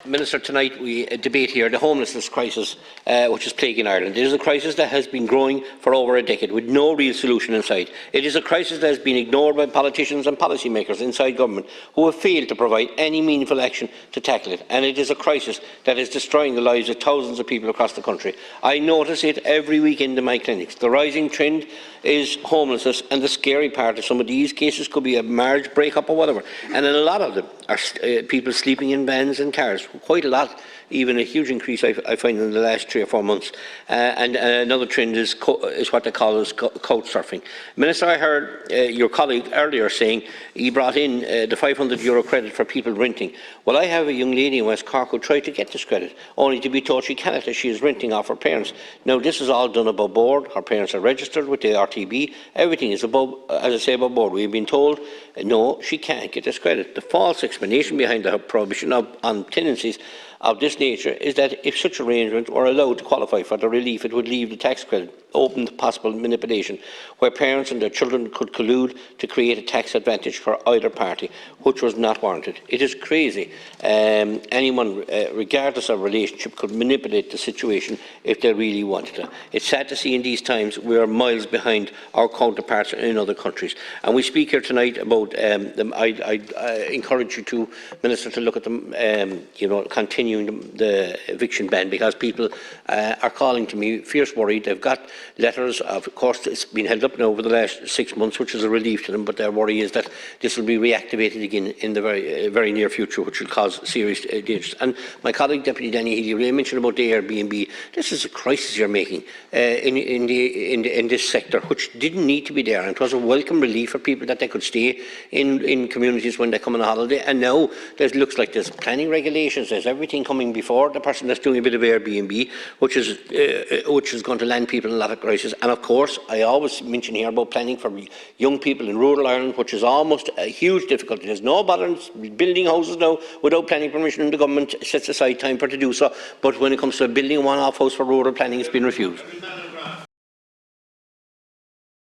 Minister, tonight we debate here the homelessness crisis which is plaguing Ireland. It is a crisis that has been growing for over a decade with no real solution in sight. It is a crisis that has been ignored by politicians and policymakers inside government who have failed to provide any meaningful action to tackle it. And it is a crisis that is destroying the lives of thousands of people across the country. I notice it every weekend in my clinics. The rising trend is homelessness, and the scary part of some of these cases could be a marriage breakup or whatever. And in a lot of them are people sleeping in vans and cars. Quite a lot, even a huge increase I find in the last 3 or 4 months. And another trend is what they call couch surfing. Minister, I heard your colleague earlier saying he brought in the €500 credit for people renting. Well, I have a young lady in West Cork who tried to get this credit, only to be told she cannot as she is renting off her parents. Now, this is all done above board. Her parents are registered with the RTB. Everything is above, as I say, above board. We've been told, no, she can't get this credit. The false explanation behind the prohibition on tenancies of this nature is that if such arrangement were allowed to qualify for the relief, it would leave the tax credit open to possible manipulation, where parents and their children could collude to create a tax advantage for either party, which was not warranted. It is crazy. Anyone, regardless of relationship, could manipulate the situation if they really wanted to. It's sad to see in these times we are miles behind our counterparts in other countries. And we speak here tonight about, I encourage you to, Minister, to look at them, continuing the eviction ban, because people are calling to me fierce worried. They've got letters of course, it's been held up now over the last 6 months, which is a relief to them, but their worry is that this will be reactivated again in the very near future, which will cause serious dangers. And my colleague, Deputy Danny Healy, mentioned about the Airbnb. This is a crisis you're making in this sector, which didn't need to be there, and it was a welcome relief for people that they could stay in communities when they come on a holiday. And now there looks like there's planning regulations, there's everything coming before the person that's doing a bit of Airbnb, which is going to land people in a lot of crisis. And of course, I always mention here about planning for young people in rural Ireland, which is almost a huge difficulty. There's no bother in building houses now without planning permission, and the government sets aside time for to do so. But when it comes to building a one-off house for rural planning, it's been refused.